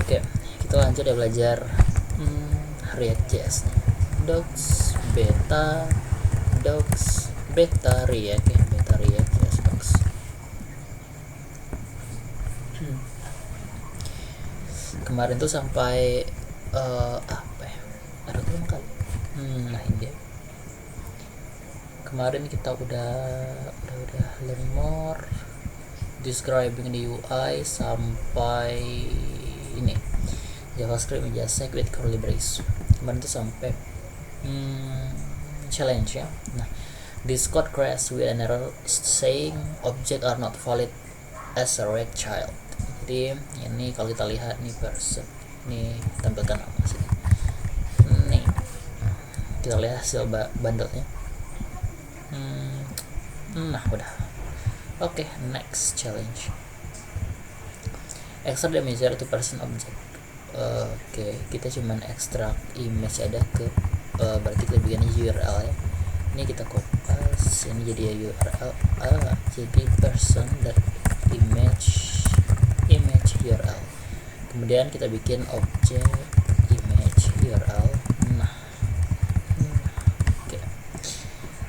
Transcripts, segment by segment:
Oke, kita lanjut ya belajar React.js nih. Docs beta React ya, beta React.js docs. Kemarin tuh sampai apa ya? Ada belum kali? Nah ini dia. Kemarin kita udah learn more, describing the UI sampai ini JavaScript Media with curly brace. Kemarin tuh sampai challenge ya. Nah, this code crashed with an error saying object are not valid as a React child. Jadi ini kalau kita lihat nih person, ini tampilkan apa sih? Nih kita lihat hasil bundle-nya. Nah udah. Oke, next challenge. Extract the measure to person object. Oke, kita cuman ekstrak image ada ke berarti kita bikin URL ya. Ini kita copy ini jadi URL jadi person dan image URL. Kemudian kita bikin objek image URL.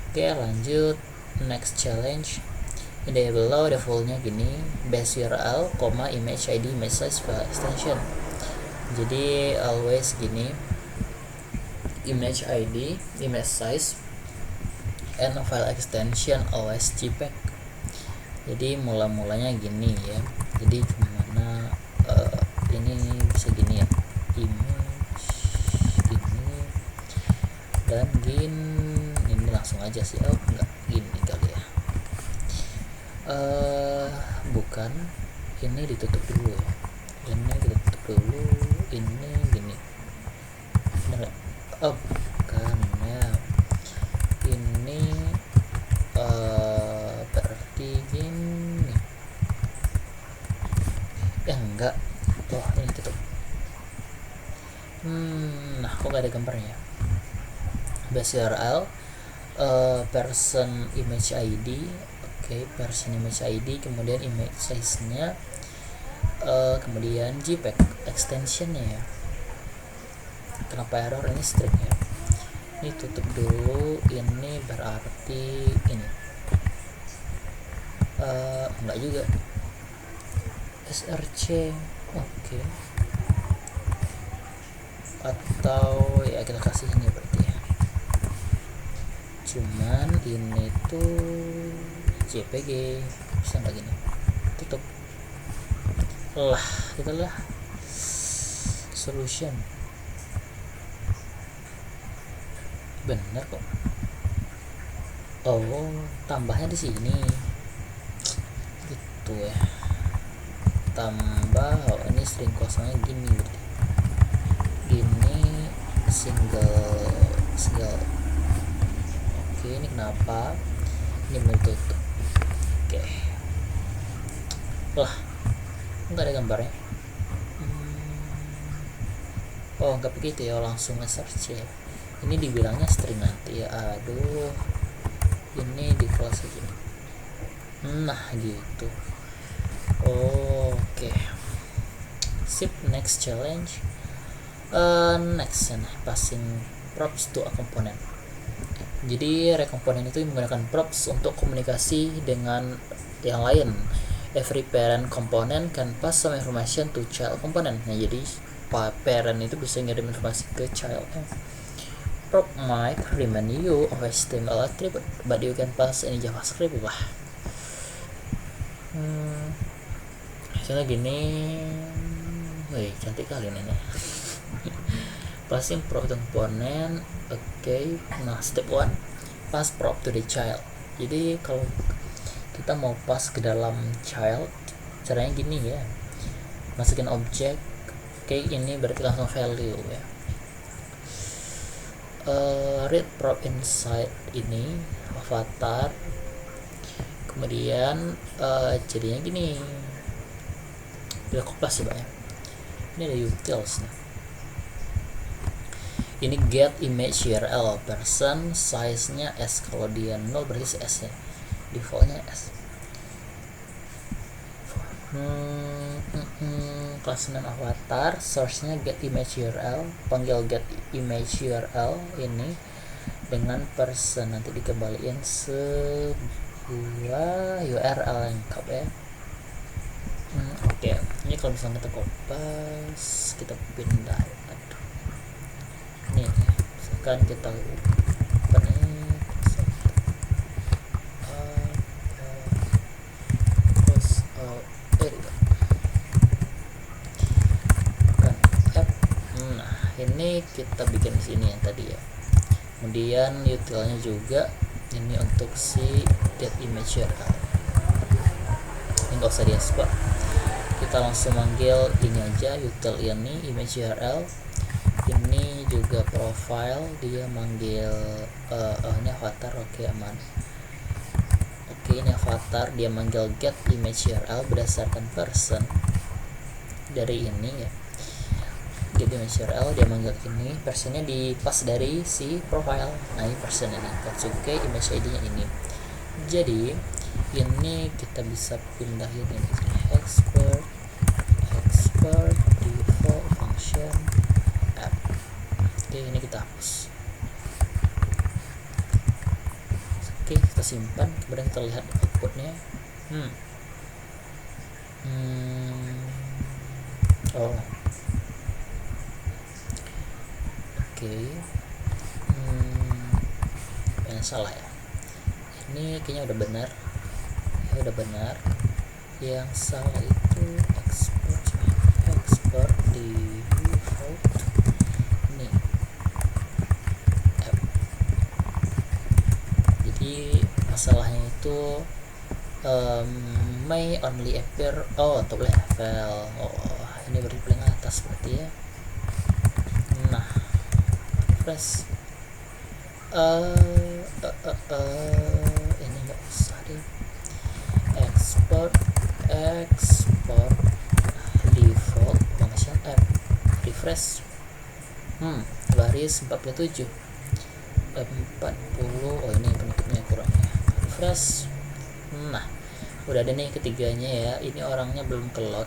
Oke, lanjut next challenge. In the below defaultnya gini, base URL, image ID, image size, file extension. Jadi always gini, image ID, image size, and file extension always JPEG. Jadi mulanya gini ya. Jadi gimana ini bisa gini ya, image gini dan gini. Ini langsung aja sih. Oh enggak, gini kali ya. Bukan, ini ditutup dulu ya. Ini ditutup dulu. Ini gini. Bener gak? Oh bukan ya. Ini berarti gini. Ya enggak. Oh ini tutup. Nah kok gak ada gambarnya? Base URL, person image ID, person image ID, kemudian image size nya, kemudian JPEG extensionnya ya. Kenapa error? Ini string ya. Ini tutup dulu. Ini berarti ini enggak juga, src. Atau ya kita kasih ini berarti ya. Cuman ini tuh JPG, bisa nggak gini? Tutup lah, itulah solution. Bener kok. Oh tambahnya di sini gitu ya. Tambah ini string kosongnya gini berarti. Gini single. Oke, ini kenapa ini belum tutup? Oke. Lah nggak ada gambarnya. Oh nggak begitu ya, langsung nge-search ya. Ini dibilangnya string nanti ya. Aduh, ini di close aja. Nah gitu. Oke. Sip, next challenge. Next passing props to a component. Jadi rekomponen itu menggunakan props untuk komunikasi dengan yang lain. Every parent component can pass some information to child component. Nah jadi parent itu bisa ngirim informasi ke child. Prop might remind you of HTML attribute, but you can pass any JavaScript lah. Misalnya gini, wih cantik kali ini. Passing prop to component. Nah step 1, pass prop to the child. Jadi kalau kita mau pass ke dalam child, caranya gini ya, masukin objek. Ini berarti langsung value ya. Read prop inside ini avatar, kemudian jadinya gini. Udah koplas ya Pak ya. Ini ada utils nih. Ini get image URL, person size nya S, kalau dia 0 berarti S nya, defaultnya S. class name avatar, source-nya get image URL, panggil get image URL ini dengan person, nanti dikembaliin sebuah URL lengkap ya. Oke. Ini kalau misalnya kita kopas, kita pindah, nih misalkan kita apa nih, ini kita bikin di sini yang tadi ya. Kemudian utilnya juga ini untuk si get image URL. Ini nggak usah di export, kita langsung manggil ini aja, util ini image URL. Ini juga profile, dia manggil ini avatar. Oke, aman. Oke, ini avatar, dia manggil get image URL berdasarkan person dari ini ya. Get image URL, dia manggil ini, personnya di pas dari si profile. Nah, ini person ini, oke, image ID nya ini. Jadi ini kita bisa pindahin ini export default function app. Oke, ini kita hapus. Oke, kita simpan, kemudian kita lihat outputnya. Oke. Yang salah ya, ini kayaknya udah benar ya, udah benar. Yang salah itu export di default ini app. Jadi masalahnya itu may only appear top level. Ini berarti paling atas berarti ya. Nah, press ini nggak usah deh. Export default function app, refresh. Baris 47 ini penutupnya kurang ya, refresh. Nah, udah ada nih ketiganya ya. Ini orangnya belum ke load,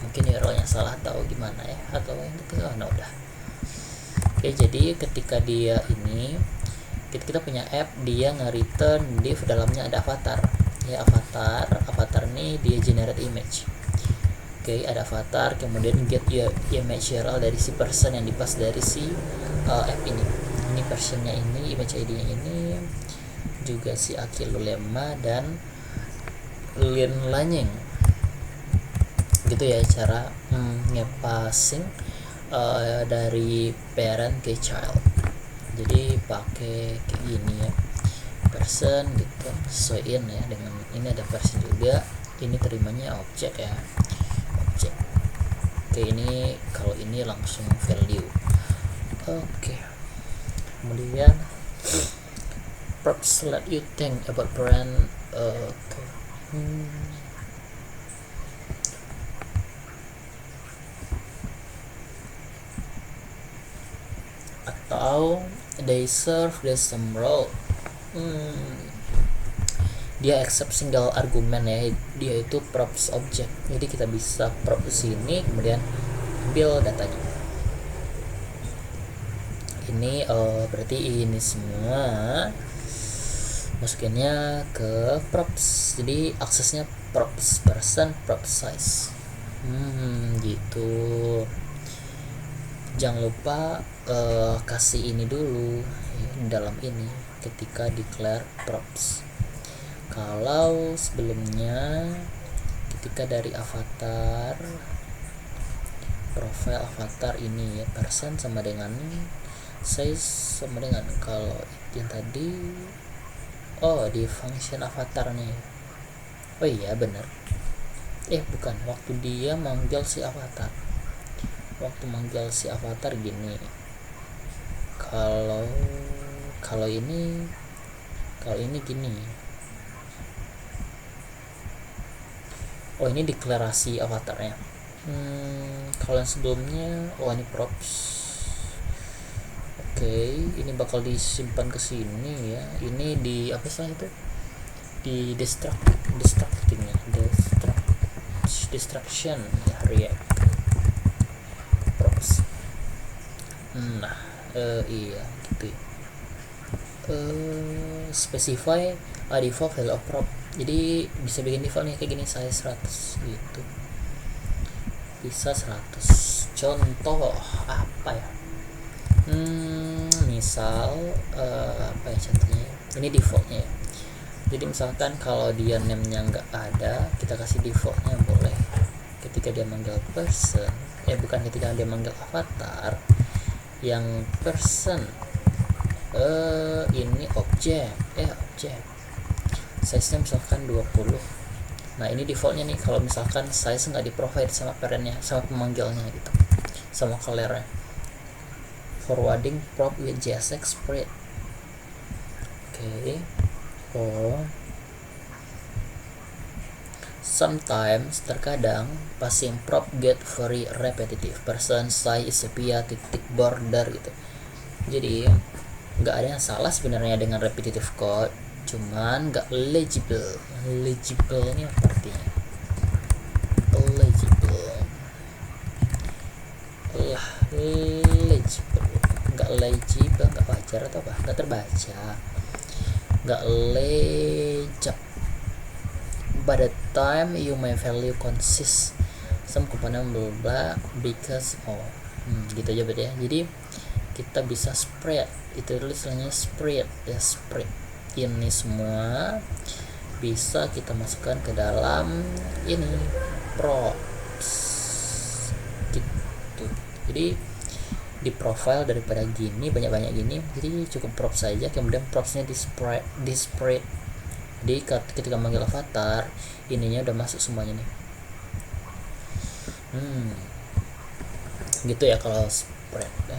mungkin URL-nya salah atau gimana ya, atau yang ketiga. Nah, udah. Oke, jadi ketika dia ini kita punya app, dia nge-return div dalamnya ada avatar ya. Avatar nih dia generate image. Oke, ada avatar, kemudian get image URL dari si person yang dipas dari si app ini. Ini personnya ini, image ID nya ini, juga si Akilulema dan Lin Lanying. Gitu ya cara ngepassing dari parent ke child. Jadi pakai kayak gini ya, person gitu, sesuaiin ya dengan ini. Ada person juga, ini terimanya objek ya, objek. Oke, ini kalau ini langsung value. Oke, kemudian props let you think about brand. Atau they serve the same role. Dia accept single argument ya, dia itu props object. Jadi kita bisa props sini, kemudian ambil datanya. Ini berarti ini semua masukinnya ke props. Jadi aksesnya props person, props size. Gitu. Jangan lupa kasih ini dulu ya, dalam ini ketika declare props. Kalau sebelumnya ketika dari avatar, profile avatar ini ya, person sama dengan size sama dengan, kalau yang tadi di function avatar nih. Oh iya benar, bukan, waktu dia manggil si avatar. Waktu manggil si avatar gini, kalau ini gini. Ini deklarasi avatarnya. Kalau yang sebelumnya ini props. Oke, ini bakal disimpan ke sini ya. Ini di apa sih itu? Di destructingnya, distraction ya, react props. Nah iya gitu ya. Specify a default value of prop, jadi bisa bikin default nih kayak gini, size 100 gitu, bisa 100. Contoh apa ya, misal apa ya contohnya, ini defaultnya ya. Jadi misalkan kalau dia name-nya nggak ada, kita kasih defaultnya boleh. Ketika dia manggil person, bukan, ketika dia manggil avatar yang person, ini objek, size nya misalkan 20. Nah ini defaultnya nih, kalau misalkan size nggak di provide sama parentnya, sama pemanggilnya gitu, sama colornya. Forwarding prop with JSX spread. Sometimes, terkadang, passing prop get very repetitive. Person size is sepia titik border gitu. Jadi nggak ada yang salah sebenarnya dengan repetitive code, cuman nggak legible. Legible ini apa artinya? Legible nggak legible, nggak wajar atau apa, nggak terbaca, nggak legible. By the time you may value consist some component blah blah because gitu aja berarti ya. Jadi kita bisa spread, itu tulisannya spread ya, spread ini semua bisa kita masukkan ke dalam ini props gitu. Jadi di profile daripada gini banyak-banyak gini, jadi cukup props saja, kemudian propsnya di spread. Jadi ketika manggil avatar, ininya udah masuk semuanya nih. Gitu ya kalau spread ya.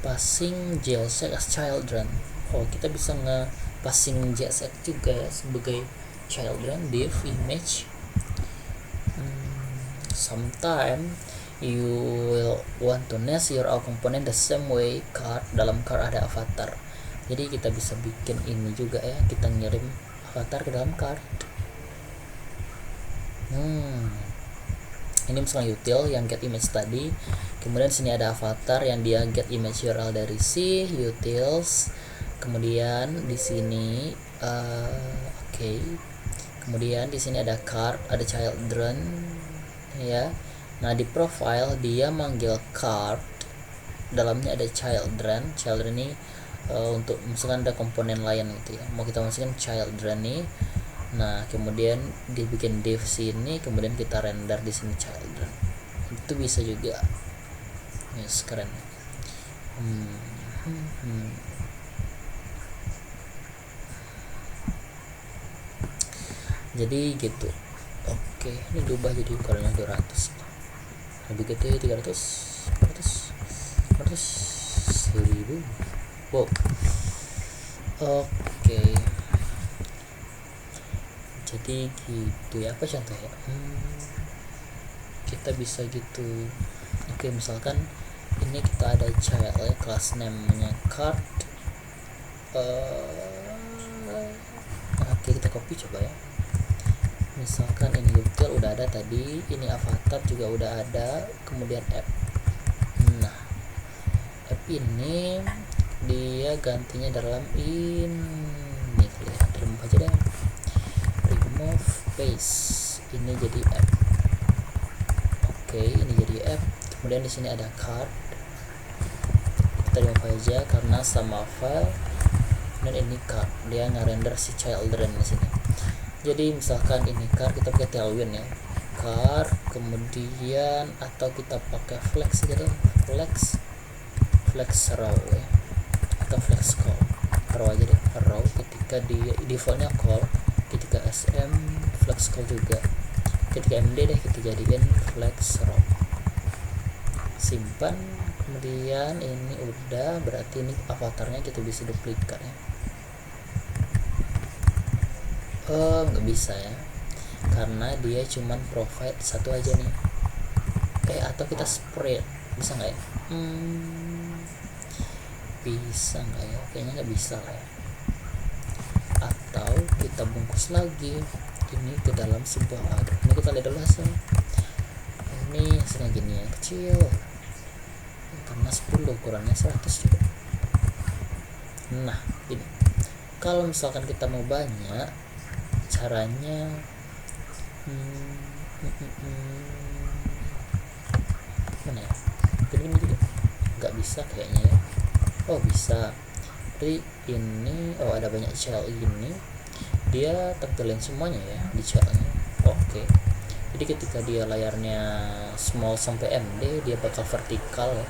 Passing JSX as children. Kita bisa nge-passing JSX juga ya sebagai children div image. Sometime you will want to nest your component the same way card, dalam card ada avatar. Jadi kita bisa bikin ini juga ya, kita ngirim avatar ke dalam card. Ini misalnya util yang get image tadi, kemudian sini ada avatar yang dia get image URL dari si utils, kemudian di sini kemudian di sini ada card, ada children ya. Nah di profile dia manggil card, dalamnya ada children ini untuk misalkan ada komponen lain gitu ya, mau kita masukkan children nih. Nah kemudian dibikin div sini, kemudian kita render di sini children, itu bisa juga. Yes, keren. Jadi gitu. Oke, ini diubah jadi ukurannya 200, lebih gede 300, 400, 1000. Wow. Oke. Jadi gitu ya, apa contohnya? Kita bisa gitu. Oke, misalkan ini kita ada child ya, kelas name-nya card. Oke, kita copy coba ya. Misalkan ini util udah ada tadi, ini avatar juga udah ada, kemudian app. Nah, app ini dia gantinya dalam ini, remove aja deh, remove paste, ini jadi app. Oke, ini jadi app. Kemudian di sini ada card, kita remove aja karena sama file. Dan ini card, dia nge-render si children di sini. Jadi misalkan ini card, kita pakai tailwind ya, card, kemudian atau kita pakai flex gitu, flex row ya, atau flex call row aja deh, row ketika di defaultnya call, ketika sm flex call juga, ketika md deh kita jadikan flex row, simpan. Kemudian ini udah, berarti ini avatarnya kita bisa duplikat ya. Nggak bisa ya, karena dia cuman provide satu aja nih. Atau kita spread, bisa nggak ya? Bisa nggak ya? Kayaknya nggak bisa lah ya. Atau kita bungkus lagi, ini ke dalam sebuah array. Ini kita lihat dulu hasil. Ini hasilnya gini ya, kecil karena 10 ukurannya 100 juga. Nah ini kalau misalkan kita mau banyak, caranya mana ya, gini juga nggak bisa kayaknya ya. Oh bisa, jadi ini ada banyak cell ini, dia tempelin semuanya ya di cellnya. Oke, jadi ketika dia layarnya small sampai MD, dia bakal vertikal ya,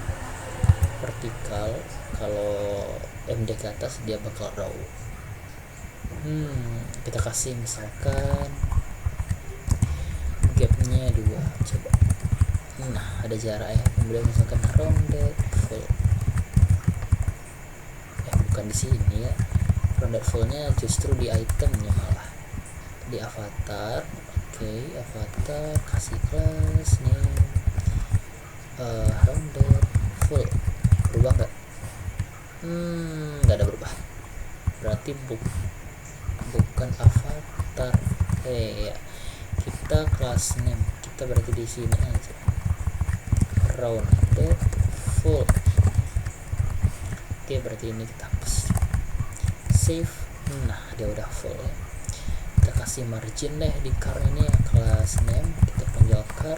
vertikal. Kalau MD ke atas dia bakal raw. Kita kasih misalkan gapnya 2 coba. Nah ada jarak ya, kemudian misalkan rounded full, bukan di sini ya, rounded fullnya justru di itemnya, malah di avatar. Oke, avatar kasih class name rounded full. Berubah nggak? Nggak ada berubah, berarti bukan avatar. Ya, kita class name kita berarti di sini aja, rounded full. Oke, berarti ini kita hapus, save. Nah dia udah full ya. Kita kasih margin deh di car ini ya, class name kita panggil car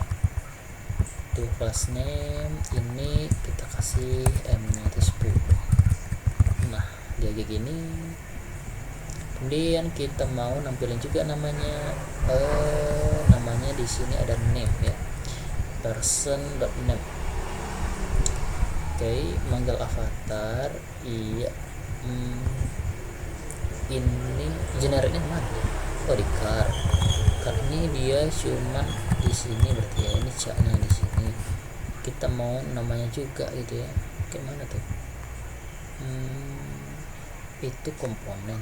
tuh, class name ini kita kasih m nya itu 10. Nah dia kayak gini. Kemudian kita mau nampilin juga namanya, namanya di sini ada name ya, person.name. Oke, manggil avatar. Iya, ini generiknya mana? Oh di car ini dia cuman di sini berarti ya, ini caknya di sini. Kita mau namanya juga gitu ya, gimana tuh? Itu komponen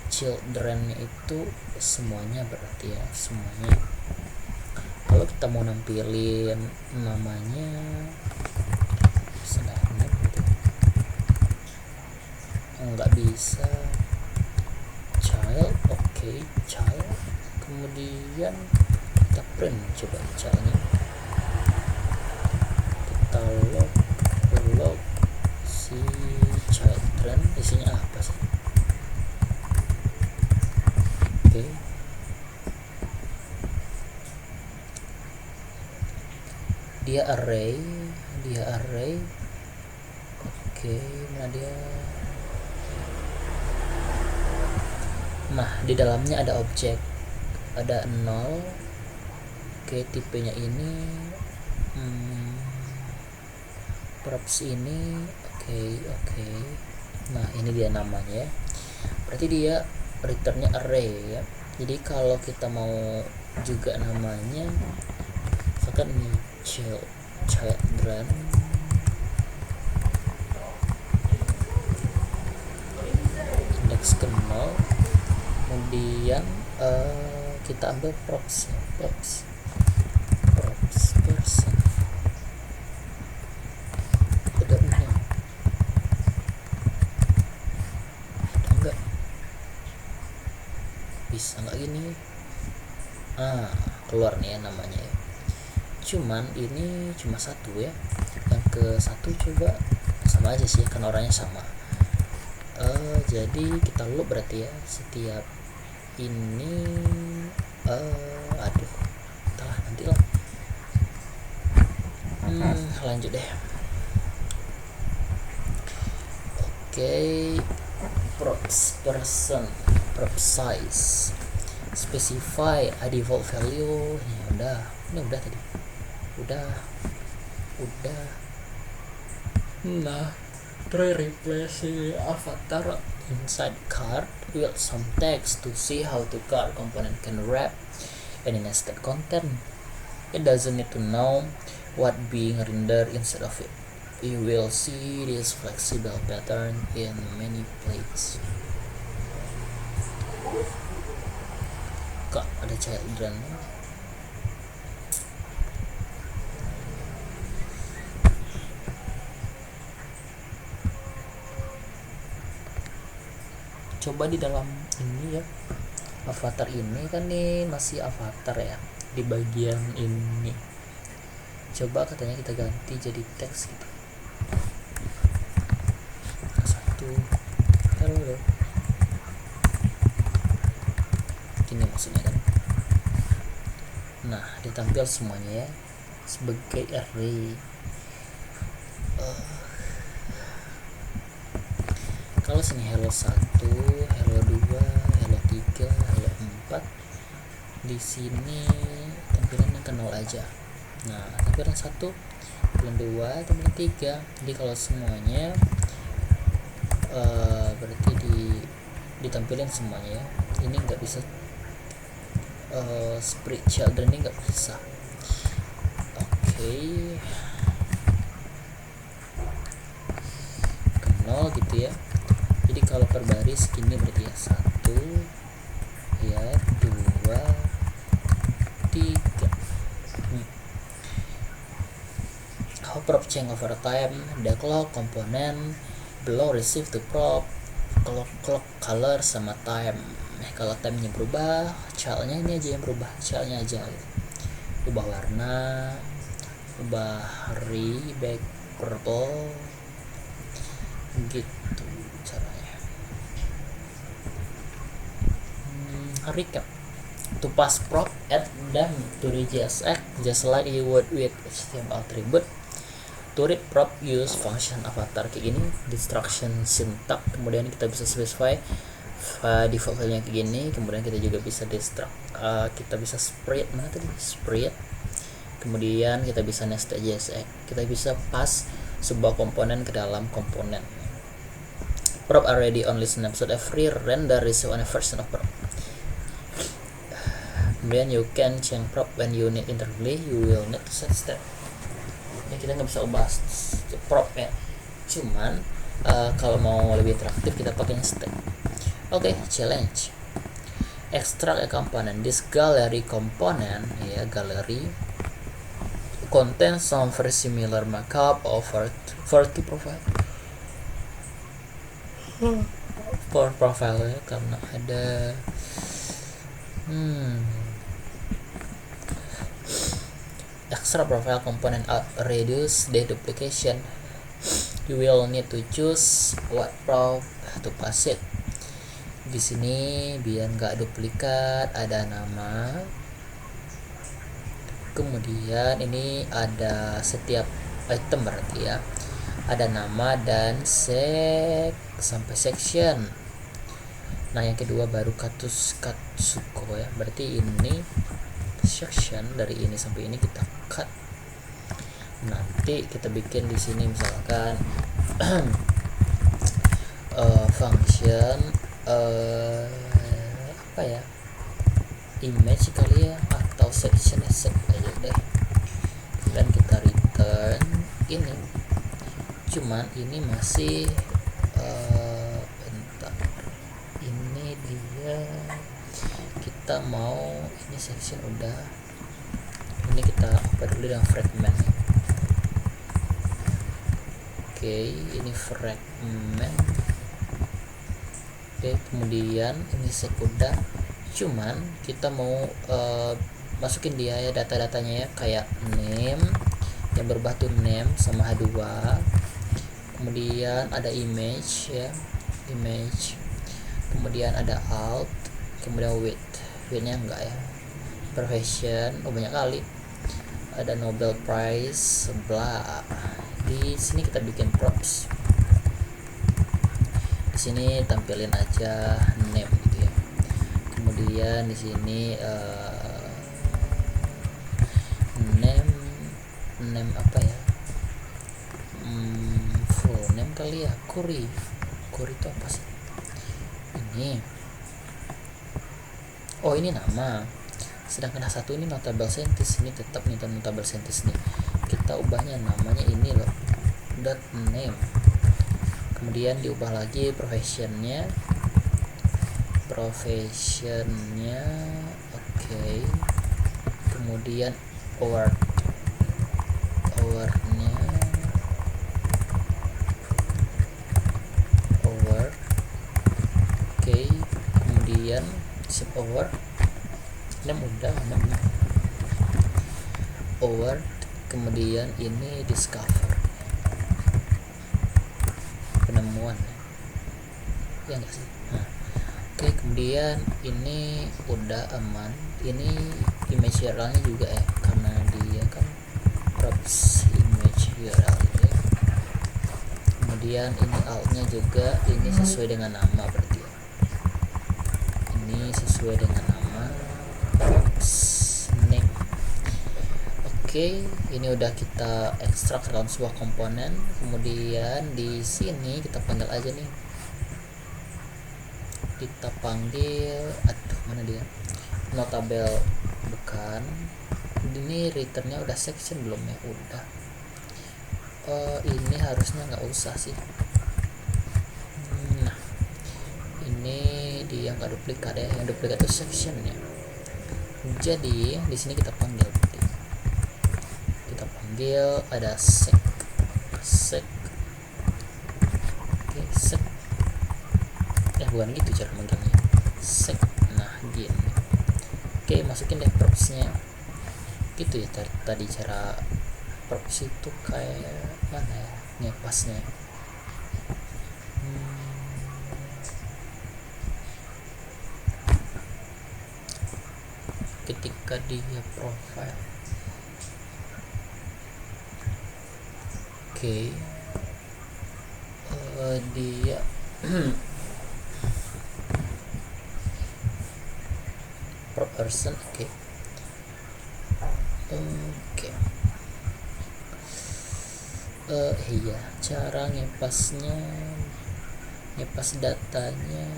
children itu semuanya berarti ya, semuanya. Kalau kita mau nampilin namanya senang gitu, nggak bisa. Child, oke, child. Kemudian kita print, coba childnya kita log si children, isinya apa sih? Oke, dia array. Oke, mana dia? Nah di dalamnya ada objek, ada 0. Oke, tipenya ini props ini. Oke. Nah ini dia namanya ya, berarti dia returnnya array ya. Jadi kalau kita mau juga namanya, misalkan ini children index ke 0, kemudian kita ambil props person. Ada name, enggak bisa nggak gini? Keluar nih ya namanya ya. Cuman ini cuma 1 ya, yang ke 1 coba sama aja sih kan orangnya sama. Jadi kita loop berarti ya, setiap ini entahlah nanti lah. Lanjut deh. Oke, props person, prop size, specify a default value. Ini udah tadi, udah. Nah, try replace avatar inside card with some text to see how the card component can wrap any nested content. It doesn't need to know what being rendered inside of it. You will see this flexible pattern in many places. Kak, ada children. Coba di dalam ini ya, avatar ini kan nih masih avatar ya di bagian ini. Coba katanya kita ganti jadi teks gitu. Satu, halo, gini maksudnya kan. Nah, ditampil semuanya ya sebagai array. Kalau sini hello 1, hello 2, hello 3, hello 4, di sini tampilan yang ke 0 aja. Nah, tampilan 1, tampilan 2, tampilan 3. Jadi kalau semuanya berarti ditampilin semuanya ya. Ini nggak bisa split children ini nggak bisa. Oke. Ke 0 gitu ya. Jadi kalau per baris gini berarti ya 1 ya 2 3. How prop change over time, the clock component below receive to prop clock color sama time. Kalau time-nya berubah, childnya ini aja yang berubah, childnya aja gitu. Ubah warna, ubah hari back purple gitu caranya. Recap. To pass prop, add them to the JSX just like you would with HTML attribute. To read prop, use function avatar kayak gini, destruction syntax. Kemudian kita bisa specify default filenya kayak gini. Kemudian kita juga bisa destruct, kita bisa spread, mana tadi spread. Kemudian kita bisa nested JSX, kita bisa pass sebuah komponen ke dalam komponen. Prop already only snapshot every render receive on a version of prop. Kemudian you can change prop when you need intervally, you will need to set step. Ya, kita nggak bisa ubah prop ya, cuman kalau mau lebih interaktif kita pakai step. Oke, challenge. Extract a component. This gallery component ya, gallery contains some very similar markup over to profile. For profile ya, karena ada extra profile component reduce the duplication. You will need to choose what prop to pass it. Di sini biar nggak duplikat ada nama. Kemudian ini ada setiap item berarti ya. Ada nama dan sampai section. Nah, yang kedua baru Katsuko ya. Berarti ini section dari ini sampai ini kita cut. Nanti kita bikin di sini misalkan function apa ya, image kali ya, atau section aja deh. Dan kita return ini. Cuman ini masih bentar. Ini dia kita mau ini section udah. Ini kita apa dulu dengan fragment. Oke, ini fragment. Oke, kemudian ini udah. Cuman kita mau masukin dia ya data-datanya ya, kayak name yang berubah tuh name sama H2. Kemudian ada image ya, image. Kemudian ada alt, kemudian width-nya enggak ya. Profession, banyak kali. Ada Nobel Prize, bla. Di sini kita bikin props. Di sini tampilin aja name gitu ya. Kemudian di sini name apa ya? Full name kali ya. Query itu apa sih? Ini. Oh, ini nama. Sedangkan satu ini notable scientist, ini tetap notable scientist nih. Kita ubahnya namanya ini loh, dot name. Kemudian diubah lagi professionnya. Oke. Kemudian awardnya oke. Kemudian award ini mudah award, kemudian ini discover, penemuan ya enggak sih. Oke, kemudian ini udah aman, ini image URL-nya juga ya, karena dia kan props image URL gitu ya. Kemudian ini alt-nya juga ini sesuai dengan nama, berarti ya. Ini sesuai dengan nama props name. Oke, ini udah kita ekstrak dalam sebuah komponen. Kemudian di sini kita panggil aja nih, kita panggil mana dia, notabel, bukan ini returnnya udah section belum ya, udah. Ini harusnya nggak usah sih. Nah, ini dia nggak duplikat ya, yang duplikat itu sectionnya. Jadi di sini kita panggil ada sec oke, sec bukan gitu cara manggilnya, sec. Nah gini, oke, masukin deh propsnya gitu ya. Tadi cara props itu kayak mana ya ngepasnya. Ketika dia profile, oke, dia per person, oke. Iya, cara ngepas datanya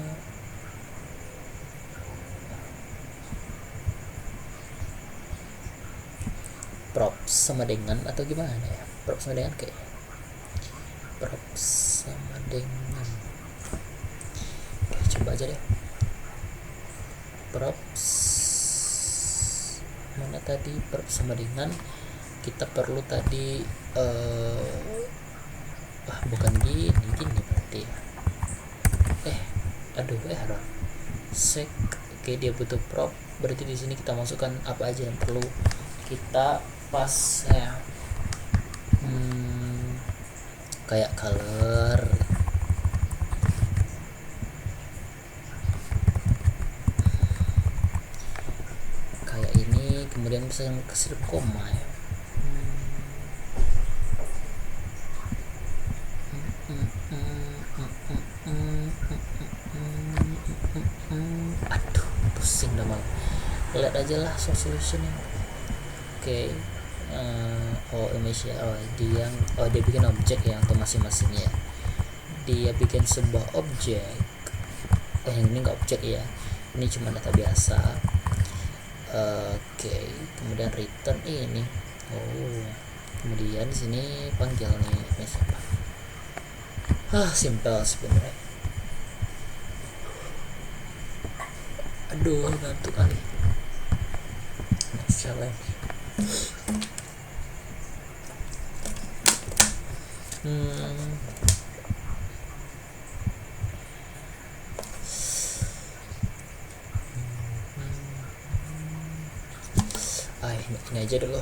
props sama dengan atau gimana ya, props sama dengan kayak props sama dengan, oke, coba aja deh. Props mana tadi, props sama dengan, kita perlu tadi bukan gini berarti ya. Sec, oke, dia butuh prop, berarti di sini kita masukkan apa aja yang perlu kita pas ya. Kayak color, kayak ini, kemudian bisa yang kesir koma ya. Aduh, pusing dah malah. Lihat aja lah solutionnya. Oke. Image ya, dia bikin objek ya untuk masing-masingnya. Dia bikin sebuah objek. Yang ini nggak objek ya, ini cuma data biasa. Oke, kemudian return ini. Kemudian di sini panggil nih image apa? Simple sebenarnya. Aduh, ngantuk kali. Next challenge. Ini aja dulu.